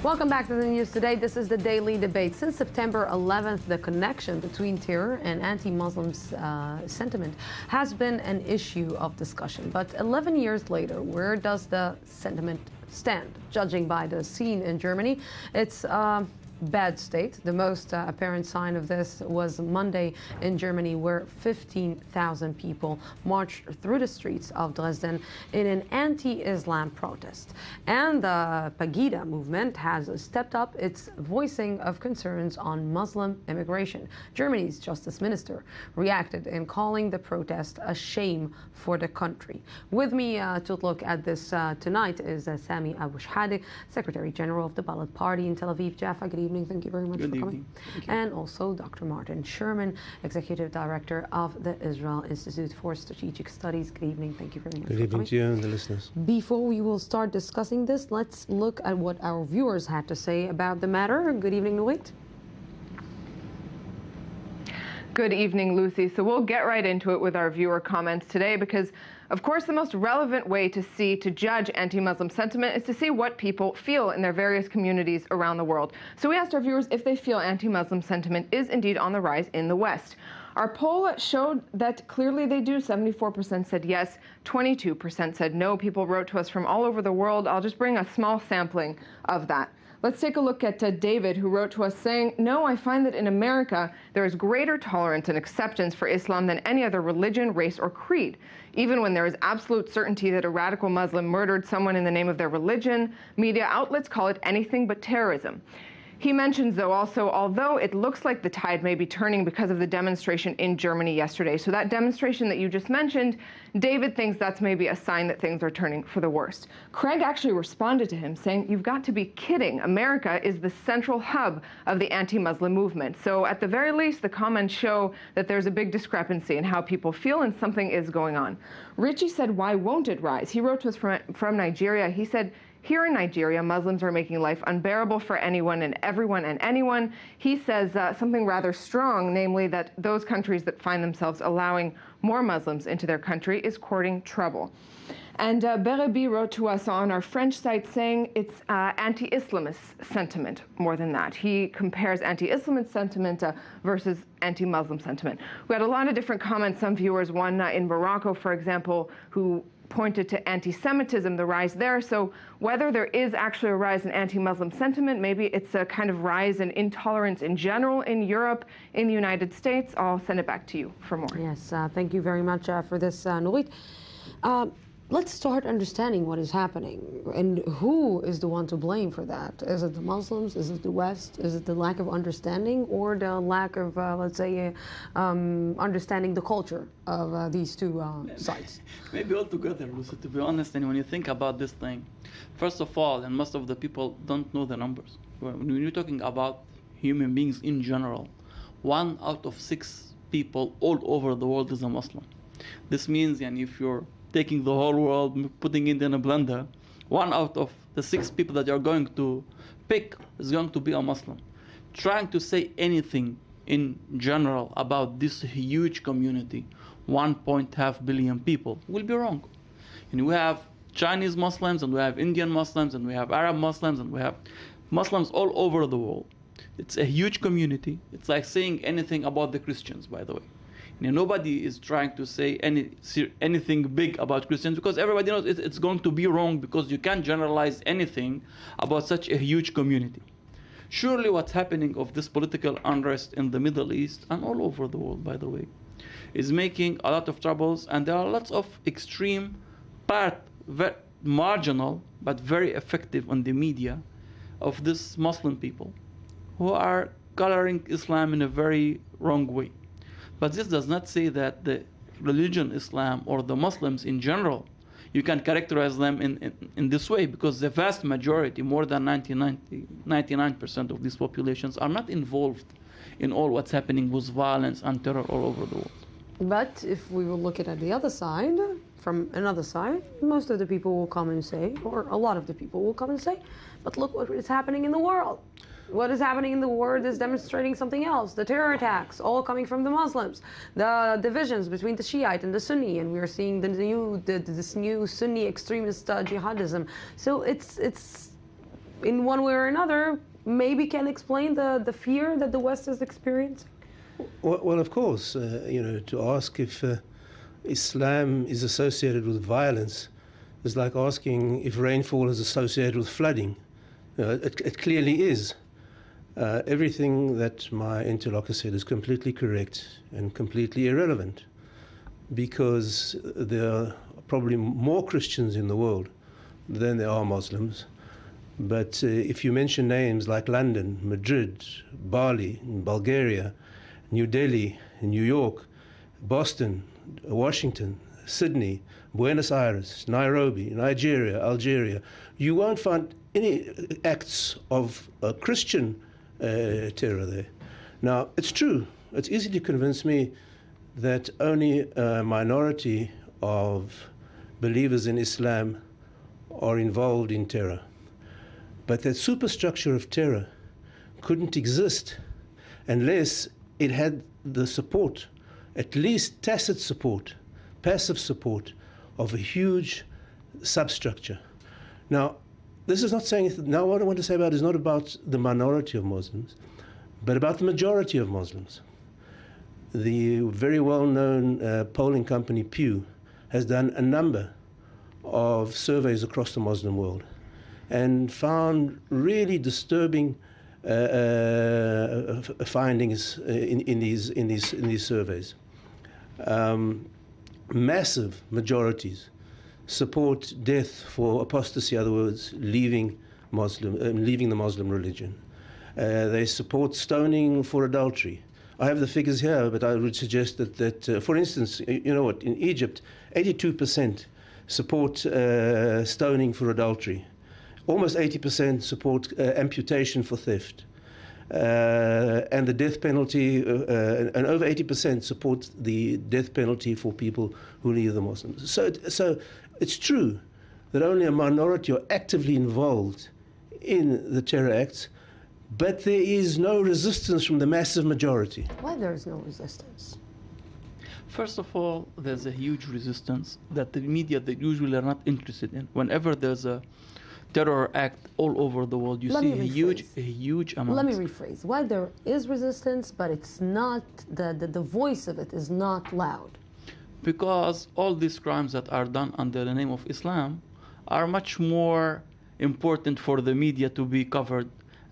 Welcome back to the news today. This is the Daily Debate. Since September 11th, the connection between terror and anti-Muslim sentiment has been an issue of discussion. But 11 years later, where does the sentiment stand? Judging by the scene in Germany, it's bad state. The most apparent sign of this was Monday in Germany, where 15,000 people marched through the streets of Dresden in an anti-Islam protest. And the Pegida movement has stepped up its voicing of concerns on Muslim immigration. Germany's justice minister reacted in calling the protest a shame for the country. With me to look at this tonight is Sami Abu Shehadeh, Secretary General of the Ballot Party in Tel Aviv, Jaffa. Good evening. Thank you very much for coming. And also Dr. Martin Sherman, Executive Director of the Israel Institute for Strategic Studies. Good evening. Thank you very much for coming. Good evening to you and the listeners. Before we will start discussing this, let's look at what our viewers had to say about the matter. Good evening, Nuit. Good evening, Lucy. So we'll get right into it with our viewer comments today because, of course, the most relevant way to judge anti-Muslim sentiment is to see what people feel in their various communities around the world. So we asked our viewers if they feel anti-Muslim sentiment is indeed on the rise in the West. Our poll showed that clearly they do. 74% said yes, 22% said no. People wrote to us from all over the world. I'll just bring a small sampling of that. Let's take a look at David, who wrote to us saying, "No, I find that in America there is greater tolerance and acceptance for Islam than any other religion, race, or creed. Even when there is absolute certainty that a radical Muslim murdered someone in the name of their religion, media outlets call it anything but terrorism." He mentions, though, also, although it looks like the tide may be turning because of the demonstration in Germany yesterday. So that demonstration that you just mentioned, David thinks that's maybe a sign that things are turning for the worst. Craig actually responded to him saying, "You've got to be kidding. America is the central hub of the anti-Muslim movement." So at the very least, the comments show that there's a big discrepancy in how people feel and something is going on. Richie said, "Why won't it rise?" He wrote to us from Nigeria. He said, "Here in Nigeria, Muslims are making life unbearable for anyone and everyone and anyone." He says something rather strong, namely that those countries that find themselves allowing more Muslims into their country is courting trouble. And Berebi wrote to us on our French site saying it's anti-Islamist sentiment more than that. He compares anti-Islamist sentiment versus anti-Muslim sentiment. We had a lot of different comments. Some viewers, one in Morocco, for example, who pointed to anti-Semitism, the rise there. So whether there is actually a rise in anti-Muslim sentiment, maybe it's a kind of rise in intolerance in general in Europe, in the United States. I'll send it back to you for more. Yes, thank you very much for this, Nurit. Let's start understanding what is happening and who is the one to blame for that. Is it the Muslims? Is it the West? Is it the lack of understanding or the lack of, let's say, understanding the culture of these two sides? Maybe all together, Lucy, to be honest. And when you think about this thing, first of all, and most of the people don't know the numbers. When you're talking about human beings in general, 1 out of 6 people all over the world is a Muslim. This means, and if you're taking the whole world, putting it in a blender, 1 out of the 6 people that you're going to pick is going to be a Muslim. Trying to say anything in general about this huge community, 1.5 billion people, will be wrong. And we have Chinese Muslims, and we have Indian Muslims, and we have Arab Muslims, and we have Muslims all over the world. It's a huge community. It's like saying anything about the Christians, by the way. Nobody is trying to say anything big about Christians because everybody knows it's going to be wrong because you can't generalize anything about such a huge community. Surely what's happening of this political unrest in the Middle East and all over the world, by the way, is making a lot of troubles, and there are lots of extreme marginal but very effective on the media of these Muslim people who are coloring Islam in a very wrong way. But this does not say that the religion Islam or the Muslims in general, you can characterize them in this way, because the vast majority, more than 99% of these populations are not involved in all what's happening with violence and terror all over the world. But if we will look at the other side, from another side, most of the people will come and say, or a lot of the people will come and say, but look what is happening in the world. What is happening in the world is demonstrating something else. The terror attacks, all coming from the Muslims. The divisions between the Shiite and the Sunni, and we are seeing this new Sunni extremist jihadism. So it's in one way or another, maybe can explain the fear that the West is experiencing? Well, of course, to ask if Islam is associated with violence is like asking if rainfall is associated with flooding. It clearly is. Everything that my interlocutor said is completely correct and completely irrelevant, because there are probably more Christians in the world than there are Muslims. But if you mention names like London, Madrid, Bali, Bulgaria, New Delhi, New York, Boston, Washington, Sydney, Buenos Aires, Nairobi, Nigeria, Algeria, you won't find any acts of Christian terror there. Now, it's true. It's easy to convince me that only a minority of believers in Islam are involved in terror. But that superstructure of terror couldn't exist unless it had the support, at least tacit support, passive support, of a huge substructure. Now, this is not saying, now what I want to say about is not about the minority of Muslims, but about the majority of Muslims. The very well-known polling company Pew has done a number of surveys across the Muslim world and found really disturbing findings in these surveys. Massive majorities support death for apostasy, in other words, leaving the Muslim religion. They support stoning for adultery. I have the figures here, but I would suggest that for instance, you know what, in Egypt, 82% support stoning for adultery. Almost 80% support amputation for theft. And the death penalty, and over 80% support the death penalty for people who leave the Muslims. So it's true that only a minority are actively involved in the terror acts, but there is no resistance from the massive majority. Why there is no resistance? First of all, there's a huge resistance that the media, they usually are not interested in. Whenever there's a terror act all over the world, you see a huge amount. Let me rephrase. Why there is resistance, but it's not, the voice of it is not loud? Because all these crimes that are done under the name of Islam are much more important for the media to be covered,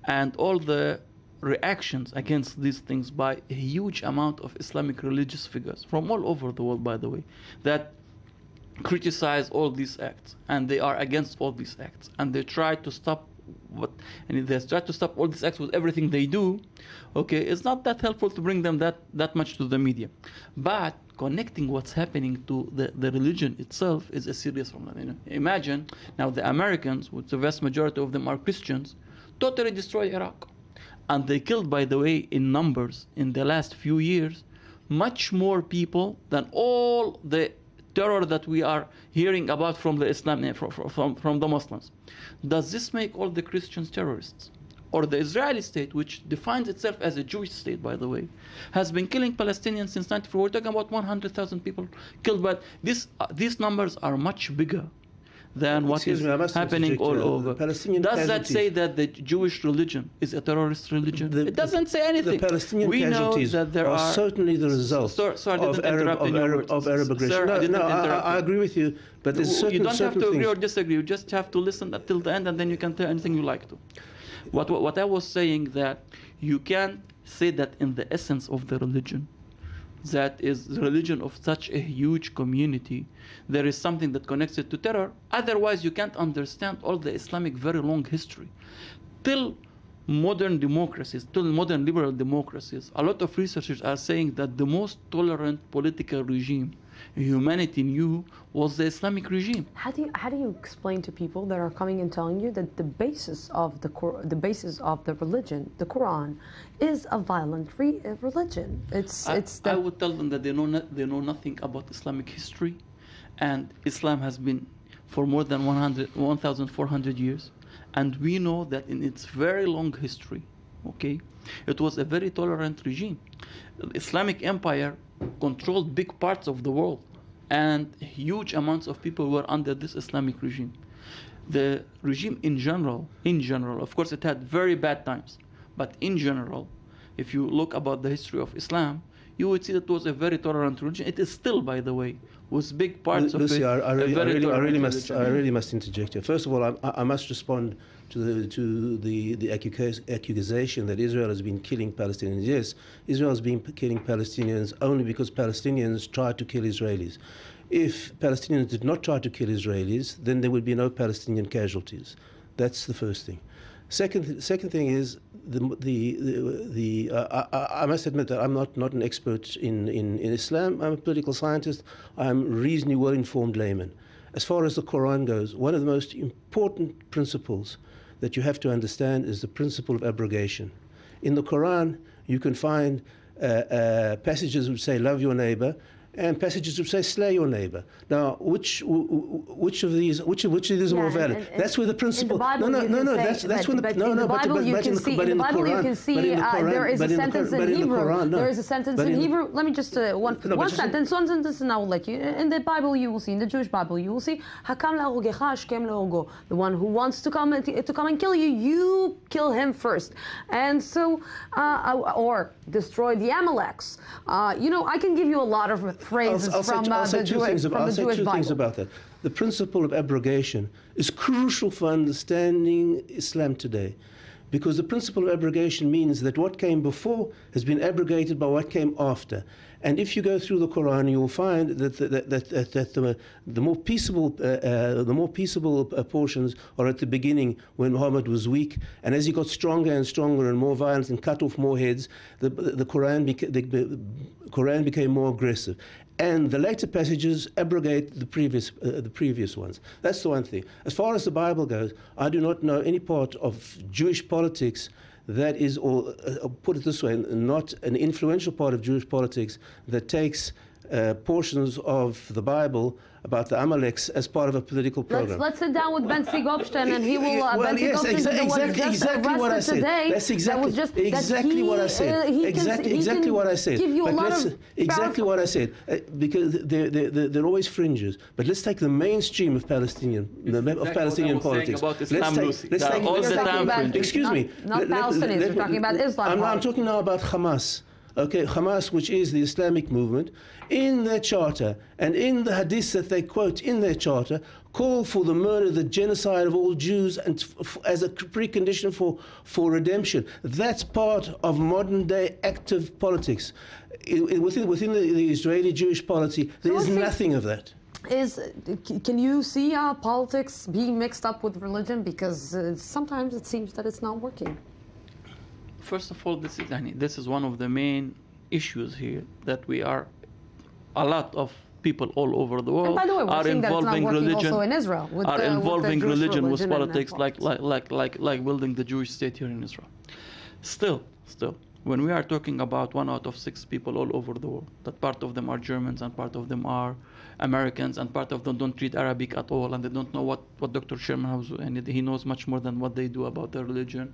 and all the reactions against these things by a huge amount of Islamic religious figures from all over the world, by the way, that criticize all these acts, and they are against all these acts, and they try to stop all these acts with everything they do. Okay, it's not that helpful to bring them that much to the media, but connecting what's happening to the religion itself is a serious problem. You know? Imagine now the Americans, which the vast majority of them are Christians, totally destroy Iraq, and they killed, by the way, in numbers in the last few years, much more people than all the terror that we are hearing about from the Islam, from the Muslims. Does this make all the Christians terrorists? Or the Israeli state, which defines itself as a Jewish state, by the way, has been killing Palestinians since 1994. We're talking about 100,000 people killed, but these numbers are much bigger than what is happening all over. Does that say that the Jewish religion is a terrorist religion? It doesn't say anything. The Palestinian casualties know that there are certainly the result of Arab aggression. Sir, no, I agree with you, but there's certain you don't have to things. agree or disagree. You just have to listen until the end, and then you can tell anything you like to. What I was saying, that you can say that in the essence of the religion, that is the religion of such a huge community, there is something that connects it to terror. Otherwise, you can't understand all the Islamic very long history. Till modern democracies, till modern liberal democracies, a lot of researchers are saying that the most tolerant political regime humanity knew was the Islamic regime. How do you explain to people that are coming and telling you that the basis of the religion, the Quran, is a violent religion? I would tell them that they know nothing about Islamic history, and Islam has been for more than 1,400 years, and we know that in its very long history, okay, it was a very tolerant regime. The Islamic Empire controlled big parts of the world, and huge amounts of people were under this Islamic regime. The regime in general, of course it had very bad times, but in general, if you look about the history of Islam, you would see that it was a very tolerant religion. It is still, by the way, with big parts Lucy, of it. I really must interject here. First of all, I must respond to the accusation that Israel has been killing Palestinians. Yes, Israel has been killing Palestinians only because Palestinians tried to kill Israelis. If Palestinians did not try to kill Israelis, then there would be no Palestinian casualties. That's the first thing. Second thing is I must admit that I'm not an expert in Islam. I'm a political scientist. I'm a reasonably well-informed layman. As far as the Quran goes, one of the most important principles that you have to understand is the principle of abrogation. In the Quran, you can find passages which say love your neighbor, and passages which say slay your neighbor. Now, which of these are more valid? That's where the principle. In the Bible you can see there is a sentence in Hebrew. There is a sentence in Hebrew. Let me just one sentence, and I will let you. In the Bible you will see, in the Jewish Bible you will see, Hakam la'ogecha ashkem la'ogo. The one who wants to come and kill you, you kill him first. And so, or destroy the Amaleks. I can give you a lot of phrases from the Jewish Bible. I'll say two things about that. The principle of abrogation is crucial for understanding Islam today, because the principle of abrogation means that what came before has been abrogated by what came after. And if you go through the Quran, you will find that the more peaceable portions are at the beginning, when Muhammad was weak, and as he got stronger and stronger and more violent and cut off more heads, the Quran became more aggressive. And the later passages abrogate the previous ones. That's the one thing. As far as the Bible goes, I do not know any part of Jewish politics that is, or put it this way, not an influential part of Jewish politics that takes portions of the Bible about the Amaleks as part of a political program. Let's sit down with Benzi Gopstein, and he will. Exactly what I said. That's exactly what I said. Exactly what I said. Give you a lot of exactly what I said. Because there are always fringes. But let's take the mainstream of Palestinian politics. Excuse me. Not Palestinians. We're talking about Islam. I'm talking now about Hamas. Okay, Hamas, which is the Islamic movement, in their charter and in the hadiths that they quote in their charter, call for the murder, the genocide of all Jews, and as a precondition for redemption. That's part of modern-day active politics. Within the Israeli Jewish polity, there is nothing of that. Can you see politics being mixed up with religion? Because sometimes it seems that it's not working. First of all, this is one of the main issues here, that we are, a lot of people all over the world are involving religion, also in Israel, with religion with politics, like building the Jewish state here in Israel. Still, when we are talking about 1 out of 6 people all over the world, that part of them are Germans and part of them are Americans and part of them don't read Arabic at all, and they don't know what Dr. Sherman has, and he knows much more than what they do about their religion.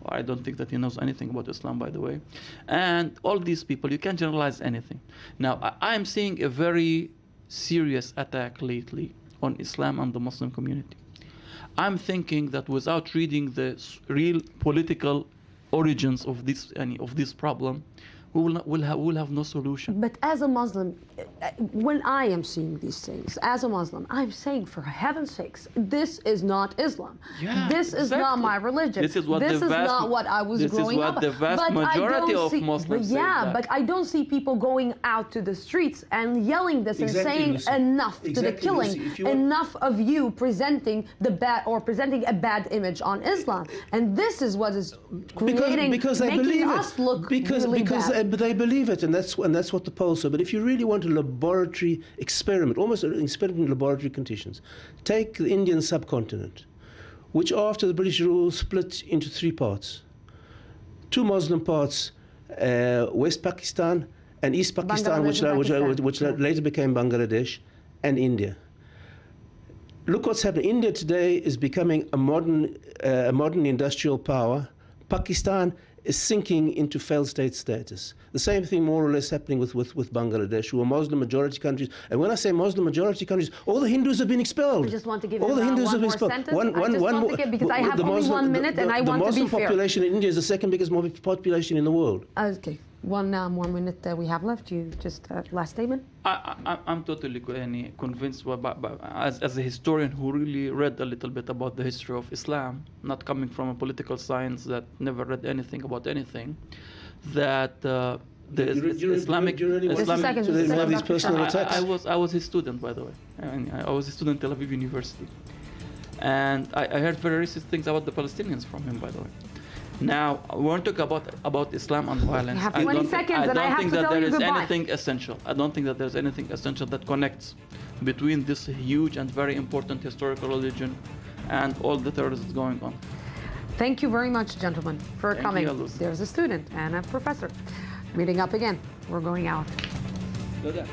I don't think that he knows anything about Islam, by the way. And all these people, you can't generalize anything. Now, I am seeing a very serious attack lately on Islam and the Muslim community. I'm thinking that without reading the real political origins of this problem, we'll have no solution. But as a Muslim, when I am seeing these things, as a Muslim, I'm saying, for heaven's sakes, this is not Islam. Yeah, this is not my religion. This is not what I was growing up. This is what the vast majority of Muslims say. But I don't see people going out to the streets and yelling this and saying enough to the killing, enough of you presenting presenting a bad image on Islam. And this is what is making us look really bad. But they believe it, and that's what the polls say. But if you really want a laboratory experiment, almost an experiment in laboratory conditions, take the Indian subcontinent, which after the British rule split into 3 parts. 2 Muslim parts, West Pakistan and East Pakistan, which later became Bangladesh, and India. Look what's happening. India today is becoming a modern industrial power. Pakistan is sinking into failed state status. The same thing more or less happening with Bangladesh, who are Muslim majority countries. And when I say Muslim majority countries, all the Hindus have been expelled. I just want to give all him the Hindus one have been more expelled. sentence. I just want to get, because I have only 1 minute and I want to be fair. The Muslim population in India is the second biggest population in the world. Okay, one more minute we have left. You just last statement. I'm totally convinced as a historian who really read a little bit about the history of Islam, not coming from a political science that never read anything about anything, that the Islamic these personal attacks. I was his student, by the way. I was a student at Tel Aviv University, and I heard very racist things about the Palestinians from him, by the way. Now, we won't talk about Islam and violence. You have 20 seconds, and I have to tell you goodbye. Anything essential. I don't think that there's anything essential that connects between this huge and very important historical religion and all the terrorism going on. Thank you very much, gentlemen, for coming. Lucy. There's a student and a professor. Meeting up again. We're going out. Do that.